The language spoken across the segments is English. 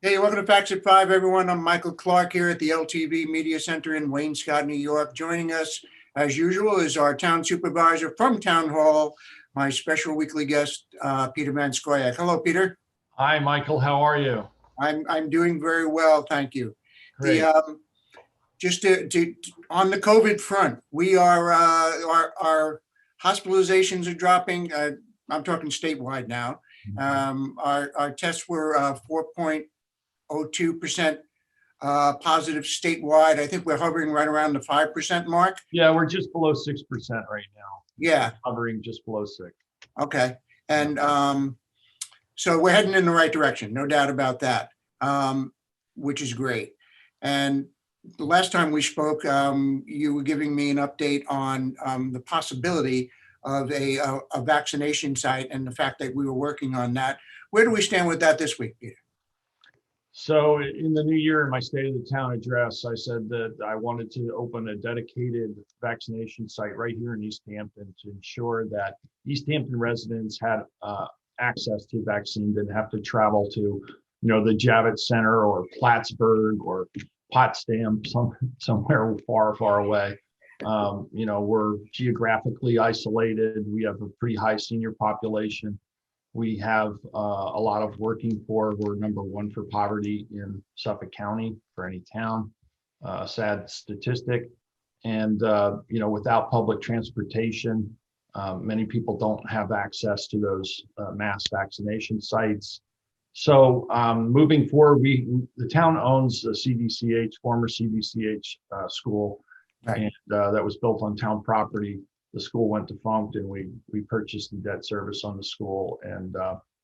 Hey, welcome to Facts at Five, everyone. I'm Michael Clark here at the LTV Media Center in Wayne-Scott, New York. Joining us, as usual, is our town supervisor from Town Hall, my special weekly guest, Peter Van Scoyoc. Hello, Peter. Hi, Michael. How are you? I'm doing very well, thank you. The Great. just to on the COVID front, we are our hospitalizations are dropping. I'm talking statewide now. Our tests were 4.02% positive statewide. I think we're hovering right around the 5% mark. Yeah, we're just below 6% right now. Yeah. Hovering just below 6. Okay. And so we're heading in the right direction, no doubt about that, which is great. And the last time we spoke, you were giving me an update on the possibility of a vaccination site and the fact that we were working on that. Where do we stand with that this week, Peter? So in the new year, in my State of the Town address, I said that I wanted to open a dedicated vaccination site right here in East Hampton to ensure that East Hampton residents had access to vaccine, didn't have to travel to, the Javits Center or Plattsburgh or Potsdam, somewhere far, far away. We're geographically isolated. We have a pretty high senior population. We have a lot of working poor. We're number one for poverty in Suffolk County for any town, sad statistic. And, without public transportation, many people don't have access to those mass vaccination sites. So moving forward, the town owns the CDCH, former CDCH school, Right. and that was built on town property. The school went defunct, and we purchased the debt service on the school, and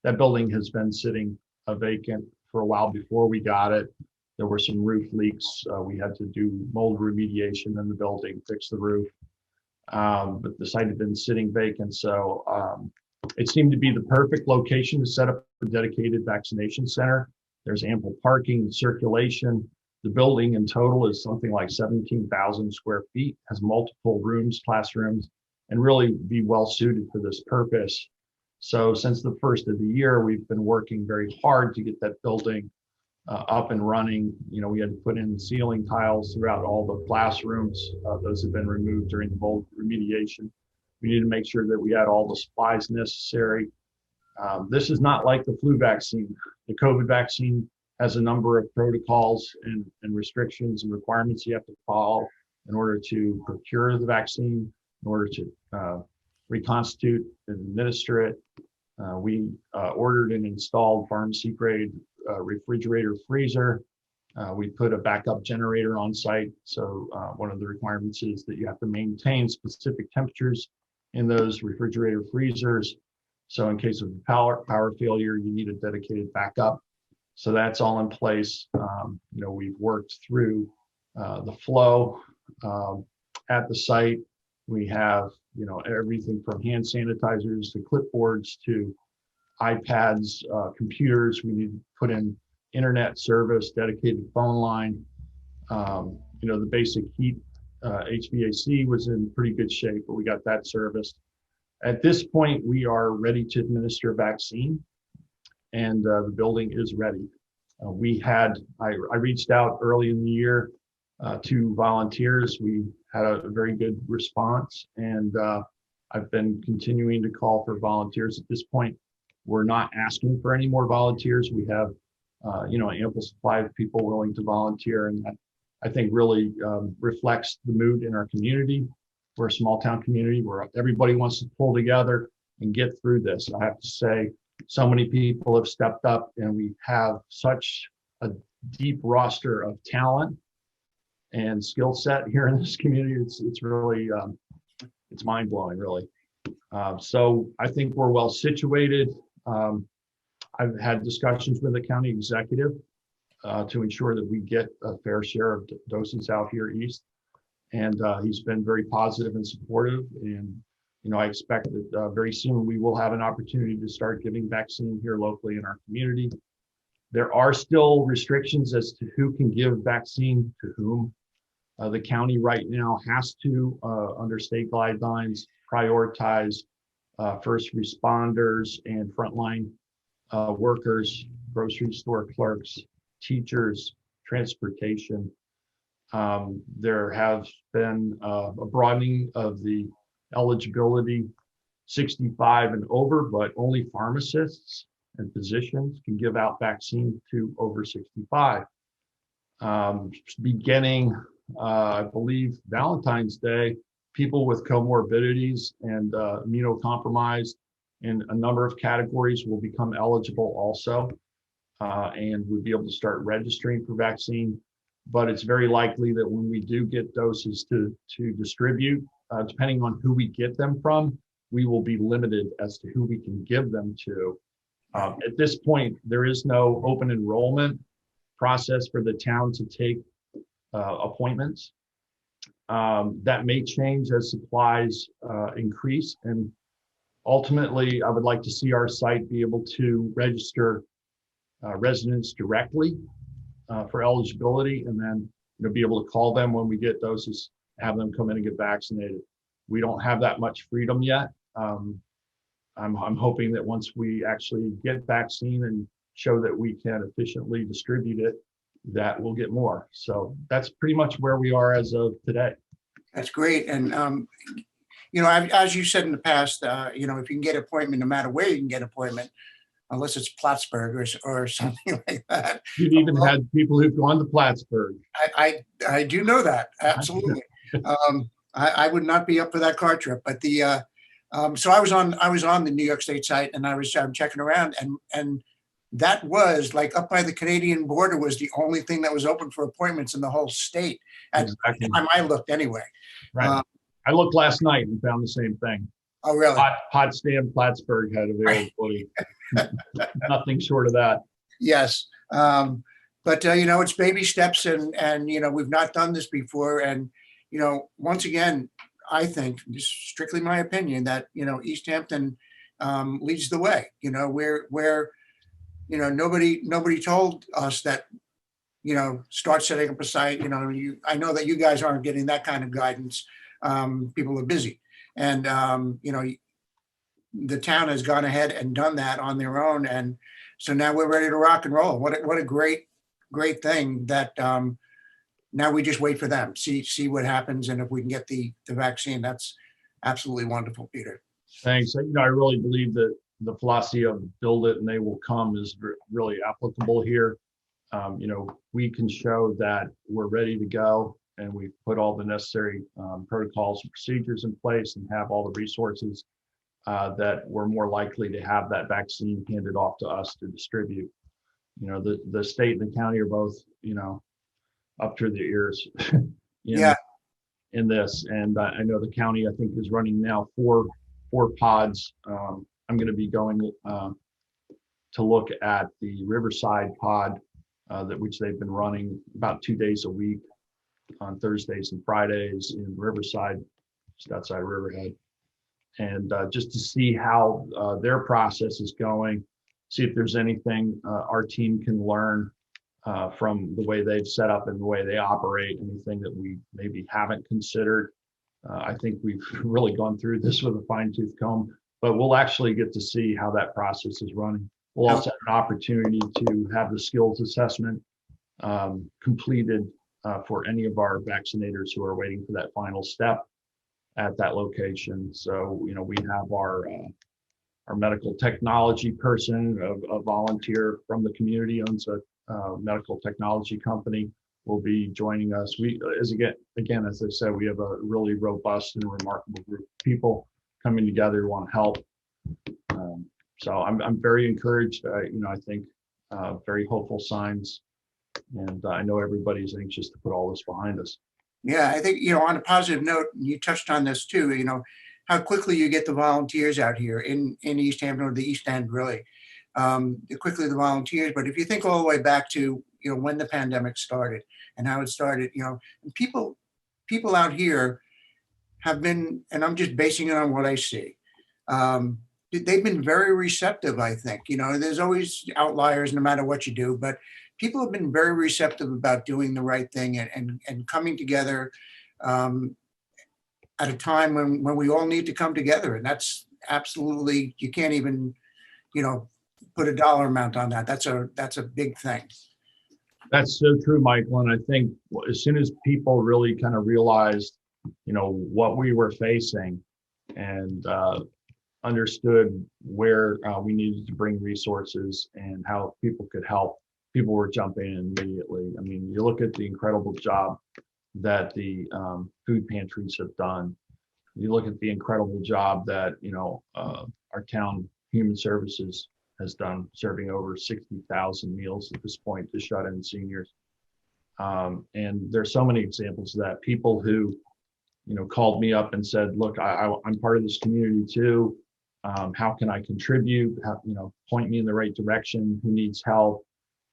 that building has been sitting vacant for a while before we got it. There were some roof leaks. We had to do mold remediation in the building, fix the roof, but the site had been sitting vacant, so it seemed to be the perfect location to set up a dedicated vaccination center. There's ample parking, circulation. The building in total is something like 17,000 square feet, has multiple rooms, classrooms, and really be well suited for this purpose. So since the first of the year, we've been working very hard to get that building up and running. We had to put in ceiling tiles throughout all the classrooms. Those have been removed during the mold remediation. We need to make sure that we had all the supplies necessary. This is not like the flu vaccine. The COVID vaccine has a number of protocols and restrictions and requirements you have to follow in order to procure the vaccine, in order to reconstitute and administer it. We ordered and installed pharmacy grade refrigerator freezer. We put a backup generator on site. So one of the requirements is that you have to maintain specific temperatures in those refrigerator freezers. So in case of power failure, you need a dedicated backup. So that's all in place. We've worked through the flow at the site. We have, everything from hand sanitizers to clipboards to iPads, computers. We need to put in internet service, dedicated phone line. The basic heat, HVAC was in pretty good shape, but we got that serviced. At this point, we are ready to administer vaccine, and the building is ready. I reached out early in the year to volunteers. We had a very good response, and I've been continuing to call for volunteers. At this point, we're not asking for any more volunteers. We have, an ample supply of people willing to volunteer, and that, I think, really reflects the mood in our community. We're a small town community where everybody wants to pull together and get through this. I have to say, so many people have stepped up, and we have such a deep roster of talent and skill set here in this community. It's really, it's mind blowing, really. So I think we're well situated. I've had discussions with the county executive to ensure that we get a fair share of doses out here east. And he's been very positive and supportive. And, I expect that very soon we will have an opportunity to start giving vaccine here locally in our community. There are still restrictions as to who can give vaccine to whom. The county right now has to, under state guidelines, prioritize first responders and frontline workers, grocery store clerks, teachers, transportation. There have been a broadening of the eligibility 65 and over, but only pharmacists and physicians can give out vaccine to over 65. Beginning, I believe, Valentine's Day, people with comorbidities and immunocompromised in a number of categories will become eligible also, and would be able to start registering for vaccine. But it's very likely that when we do get doses to distribute, depending on who we get them from, we will be limited as to who we can give them to. At this point, there is no open enrollment process for the town to take appointments. That may change as supplies increase. And ultimately, I would like to see our site be able to register residents directly for eligibility, and then be able to call them when we get doses, have them come in and get vaccinated. We don't have that much freedom yet. I'm hoping that once we actually get vaccine and show that we can efficiently distribute it, that we'll get more. So that's pretty much where we are as of today. That's great. And, as you said in the past, if you can get an appointment, no matter where you can get an appointment, unless it's Plattsburgh or something like that. You've even had people who've gone to Plattsburgh. I do know that. Absolutely. I would not be up for that car trip, but so I was on the New York State site, and I'm checking around, and that was like up by the Canadian border was the only thing that was open for appointments in the whole state at the time I looked anyway. Right. I looked last night and found the same thing. Oh, really? Potsdam, Plattsburgh had availability. Nothing short of that. Yes. But it's baby steps, and we've not done this before. And, once again, I think, just strictly my opinion, that, East Hampton leads the way, where nobody told us that, start setting up a site, I know that you guys aren't getting that kind of guidance. People are busy, and, the town has gone ahead and done that on their own. And so now we're ready to rock and roll. What a great thing that, now we just wait for them, see what happens. And if we can get the vaccine, that's absolutely wonderful, Peter. Thanks. I really believe that the philosophy of build it and they will come is really applicable here. We can show that we're ready to go, and we've put all the necessary protocols and procedures in place, and have all the resources that we're more likely to have that vaccine handed off to us to distribute. The state and the county are both, up to their ears in this. And I know the county, I think, is running now four pods. I'm going to be going to look at the Riverside pod, which they've been running about 2 days a week on Thursdays and Fridays in Riverside, just outside Riverhead. And just to see how their process is going, see if there's anything our team can learn from the way they've set up and the way they operate, anything that we maybe haven't considered. I think we've really gone through this with a fine-tooth comb, but we'll actually get to see how that process is running. We'll also have an opportunity to have the skills assessment completed for any of our vaccinators who are waiting for that final step at that location. So, we have our medical technology person, a volunteer from the community, owns a medical technology company, will be joining us. As I said, we have a really robust and remarkable group of people coming together who want to help. So I'm very encouraged. I think very hopeful signs, and I know everybody's anxious to put all this behind us. Yeah, I think, on a positive note, you touched on this too, how quickly you get the volunteers out here in East Hampton, or the East End, really. Quickly the volunteers, but if you think all the way back to, when the pandemic started and how it started, and people out here have been, and I'm just basing it on what I see, they've been very receptive, I think. There's always outliers no matter what you do, but people have been very receptive about doing the right thing and coming together at a time when we all need to come together. And that's absolutely, you can't even, put a dollar amount on that. That's a big thing. That's so true, Michael. And I think as soon as people really kind of realized, what we were facing and understood where we needed to bring resources and how people could help, people were jumping in immediately. I mean, you look at the incredible job that the food pantries have done. You look at the incredible job that, our town human services has done, serving over 60,000 meals at this point to shut-in seniors. And there's so many examples of that. People who, called me up and said, look, I'm part of this community too. How can I contribute? Point me in the right direction. Who needs help?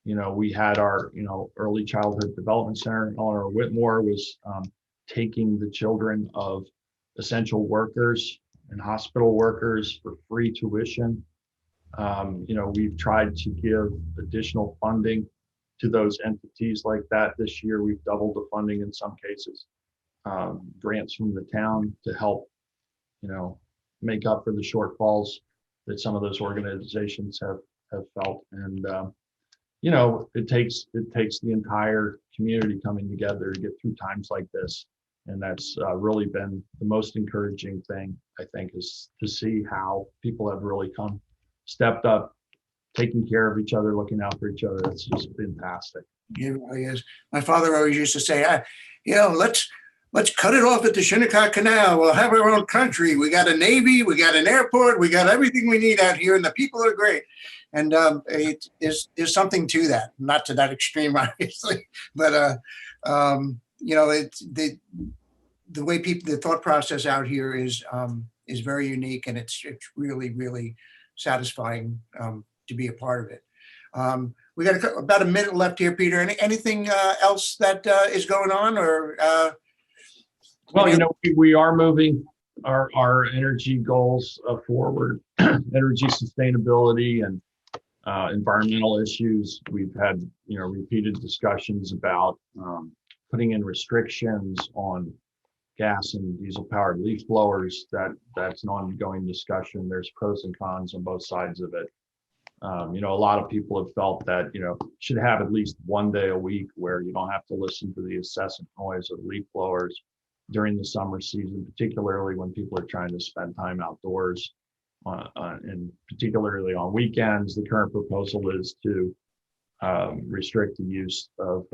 We had our, early childhood development center. Eleanor Whitmore was taking the children of essential workers and hospital workers for free tuition. We've tried to give additional funding to those entities like that. This year, we've doubled the funding in some cases, grants from the town to help, make up for the shortfalls that some of those organizations have felt. And, it takes the entire community coming together to get through times like this. And that's really been the most encouraging thing, I think, is to see how people have really stepped up, taking care of each other, looking out for each other. It's just fantastic. It really is. My father always used to say, let's cut it off at the Shinnecock Canal. We'll have our own country. We got a Navy, we got an airport, we got everything we need out here, and the people are great. And there's something to that, not to that extreme, obviously, but it's the way the thought process out here is very unique, and it's really, really satisfying to be a part of it. We got about a minute left here, Peter. Anything else that is going on, or? Well, we are moving our energy goals forward, energy sustainability and environmental issues. We've had, repeated discussions about putting in restrictions on gas and diesel powered leaf blowers. That's an ongoing discussion. There's pros and cons on both sides of it. A lot of people have felt that, should have at least one day a week where you don't have to listen to the incessant noise of leaf blowers during the summer season, particularly when people are trying to spend time outdoors, and particularly on weekends. The current proposal is to restrict the use of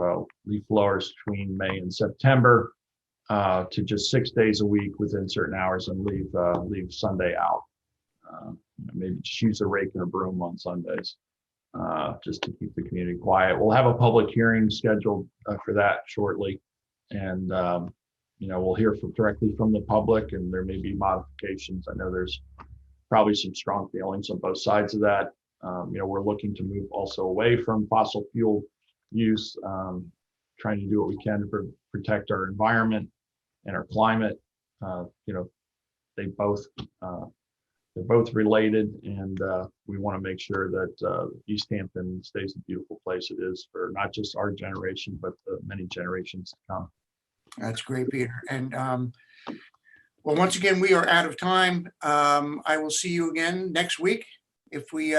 leaf blowers between May and September to just 6 days a week within certain hours, and leave Sunday out. Maybe just use a rake and a broom on Sundays, just to keep the community quiet. We'll have a public hearing scheduled for that shortly, and we'll hear directly from the public, and there may be modifications. I know there's probably some strong feelings on both sides of that. We're looking to move also away from fossil fuel use, trying to do what we can to protect our environment and our climate. They're both related, and we want to make sure that East Hampton stays the beautiful place it is for not just our generation, but the many generations to come. That's great, Peter. And well, once again, we are out of time. I will see you again next week if we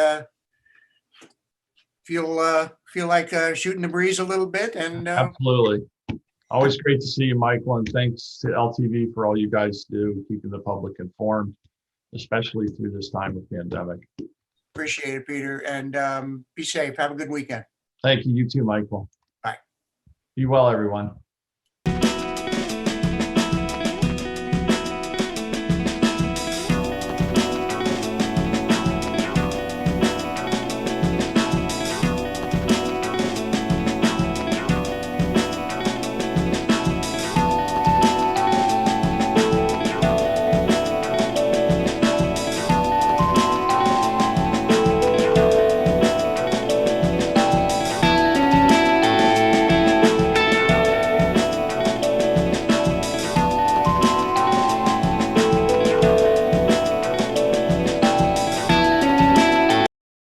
feel like shooting the breeze a little bit. And absolutely. Always great to see you, Michael, and thanks to LTV for all you guys do, keeping the public informed, especially through this time of pandemic. Appreciate it, Peter, and be safe. Have a good weekend. Thank you. You too, Michael. Bye. Be well, everyone.